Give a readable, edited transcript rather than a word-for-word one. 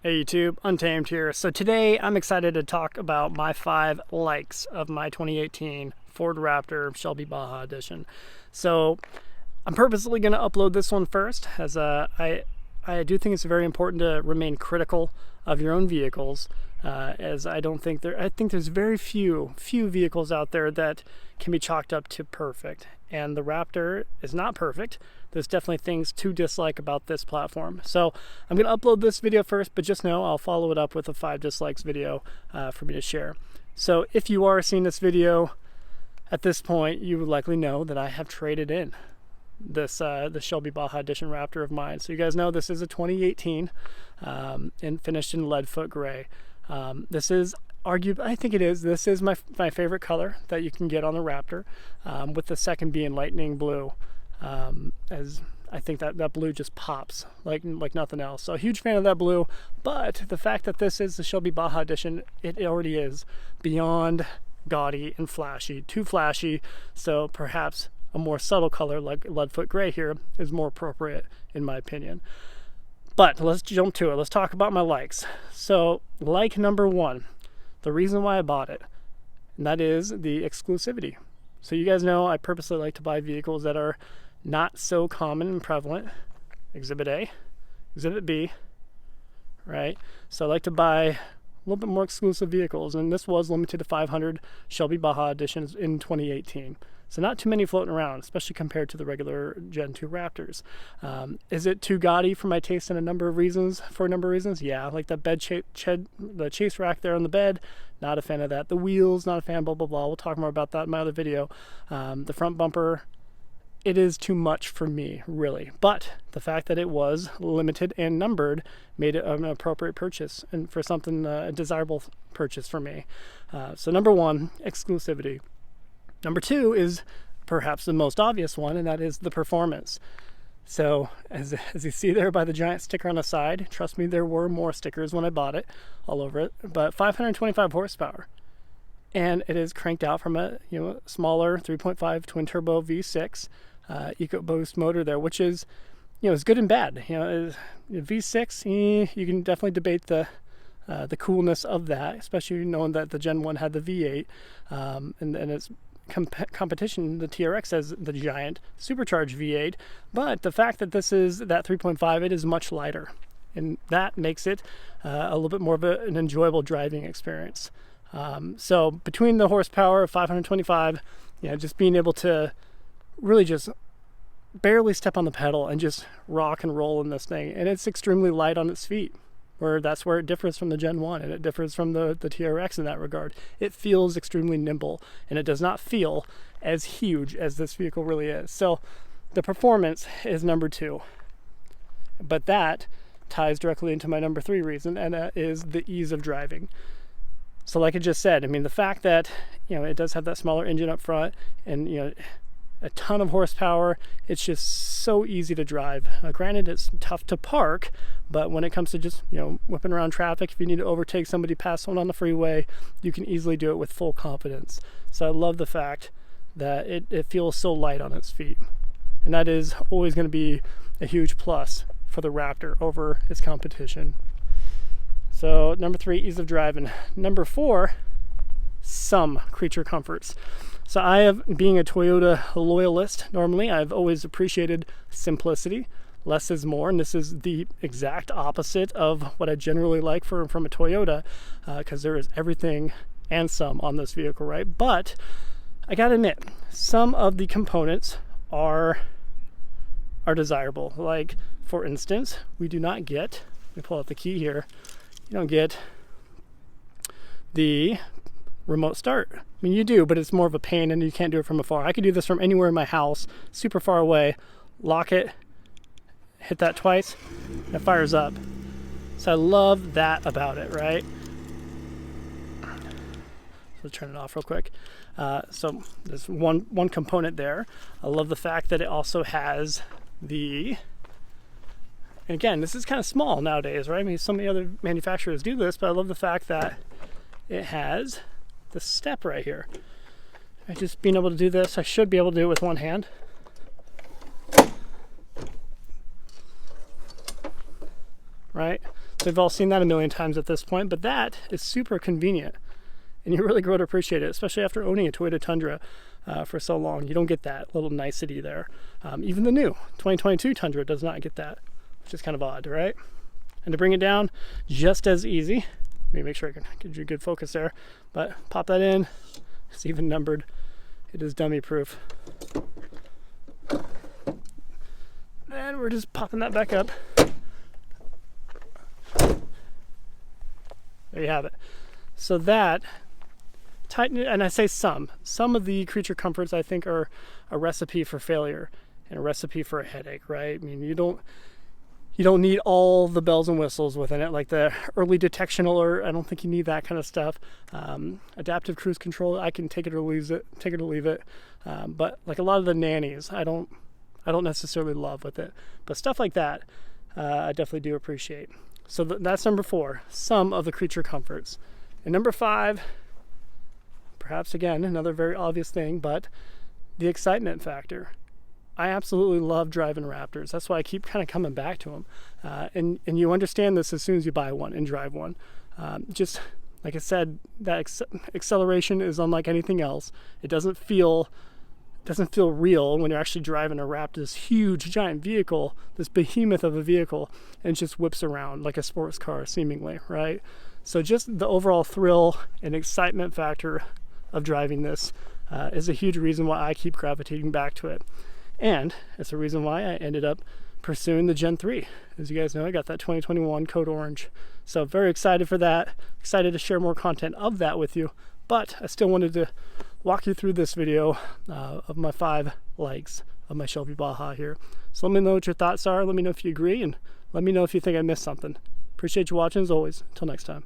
Hey YouTube, Untamed here. So today I'm excited to talk about my 5 likes of my 2018 Ford Raptor Shelby Baja edition. So I'm purposely going to upload this one first, as I do think it's very important to remain critical of your own vehicles, as I think there's very few vehicles out there that can be chalked up to perfect, and the Raptor is not perfect. There's definitely things to dislike about this platform. So I'm going to upload this video first, but just know I'll follow it up with a 5 dislikes video for me to share. So if you are seeing this video at this point, you would likely know that I have traded in this the Shelby Baja Edition Raptor of mine. So you guys know this is a 2018 and finished in leadfoot gray. This is this is my favorite color that you can get on the Raptor, with the second being lightning blue, as I think that blue just pops like nothing else. So a huge fan of that blue, but the fact that this is the Shelby Baja Edition, it already is beyond gaudy and flashy, too flashy. So perhaps a more subtle color like leadfoot gray here is more appropriate in my opinion. But let's jump to it. Let's talk about my likes. So like number 1, the reason why I bought it, and that is the exclusivity. So you guys know I purposely like to buy vehicles that are not so common and prevalent. Exhibit A, Exhibit B, right? So I like to buy a little bit more exclusive vehicles, and this was limited to 500 Shelby Baja editions in 2018. So not too many floating around, especially compared to the regular Gen 2 Raptors. Is it too gaudy for my taste in a number of reasons? Yeah, like the the chase rack there on the bed, not a fan of that. The wheels, not a fan, blah, blah, blah. We'll talk more about that in my other video. The front bumper, it is too much for me, really. But the fact that it was limited and numbered made it an appropriate purchase, and for something, a desirable purchase for me. So number 1, exclusivity. Number 2 is perhaps the most obvious one, and that is the performance. So as you see there by the giant sticker on the side, trust me, there were more stickers when I bought it all over it, but 525 horsepower. And it is cranked out from a smaller 3.5 twin turbo V6 EcoBoost motor there, which is is good and bad. V6, you can definitely debate the coolness of that, especially knowing that the Gen 1 had the V8, and its competition, the TRX, has the giant supercharged V8. But the fact that this is that 3.5, it is much lighter, and that makes it a little bit more of an enjoyable driving experience. So between the horsepower of 525, just being able to really just barely step on the pedal and just rock and roll in this thing, and it's extremely light on its feet, that's where it differs from the Gen 1, and it differs from the TRX in that regard. It feels extremely nimble, and it does not feel as huge as this vehicle really is. So the performance is number 2, but that ties directly into my number 3 reason, and that is the ease of driving. So like I just said, I mean, the fact that it does have that smaller engine up front, and a ton of horsepower, it's just so easy to drive. Granted, it's tough to park, but when it comes to just whipping around traffic, if you need to overtake somebody, pass someone on the freeway, you can easily do it with full confidence. So I love the fact that it feels so light on its feet, and that is always going to be a huge plus for the Raptor over its competition. So number 3, ease of driving. Number 4, some creature comforts. So I have, being a Toyota loyalist, normally I've always appreciated simplicity. Less is more, and this is the exact opposite of what I generally like from a Toyota, because there is everything and some on this vehicle, right? But I gotta admit, some of the components are desirable. Like, for instance, we do not get, let me pull out the key here, you don't get the remote start. I mean, you do, but it's more of a pain, and you can't do it from afar. I could do this from anywhere in my house, super far away, lock it, hit that twice, it fires up. So I love that about it, right? So turn it off real quick. So there's one component there. I love the fact that it also has and again, this is kind of small nowadays, right? I mean, so many other manufacturers do this, but I love the fact that it has the step right here. Just being able to do this, I should be able to do it with one hand. right? We've all seen that a million times at this point, but that is super convenient. And you really grow to appreciate it, especially after owning a Toyota Tundra for so long. You don't get that little nicety there. Even the new 2022 Tundra does not get that, which is kind of odd, right? And to bring it down, just as easy. Let me make sure I can get you a good focus there. But pop that in. It's even numbered. It is dummy proof. And we're just popping that back up. There you have it. So that tighten, and I say some of the creature comforts I think are a recipe for failure and a recipe for a headache, right? I mean, you don't need all the bells and whistles within it, like the early detection alert. I don't think you need that kind of stuff. Adaptive cruise control, I can take it or leave it. But like a lot of the nannies, I don't necessarily love with it. But stuff like that, I definitely do appreciate. So that's number 4, some of the creature comforts. And number 5, perhaps again, another very obvious thing, but the excitement factor. I absolutely love driving Raptors. That's why I keep kind of coming back to them. And you understand this as soon as you buy one and drive one. Just like I said, that acceleration is unlike anything else. It doesn't feel real when you're actually driving a Raptor, this huge giant vehicle, this behemoth of a vehicle, and it just whips around like a sports car seemingly, right? So just the overall thrill and excitement factor of driving this is a huge reason why I keep gravitating back to it. And it's the reason why I ended up pursuing the Gen 3. As you guys know, I got that 2021 Code Orange. So very excited for that. Excited to share more content of that with you. But I still wanted to walk you through this video of my 5 likes of my Shelby Baja here. So let me know what your thoughts are. Let me know if you agree, and let me know if you think I missed something. Appreciate you watching as always. Until next time.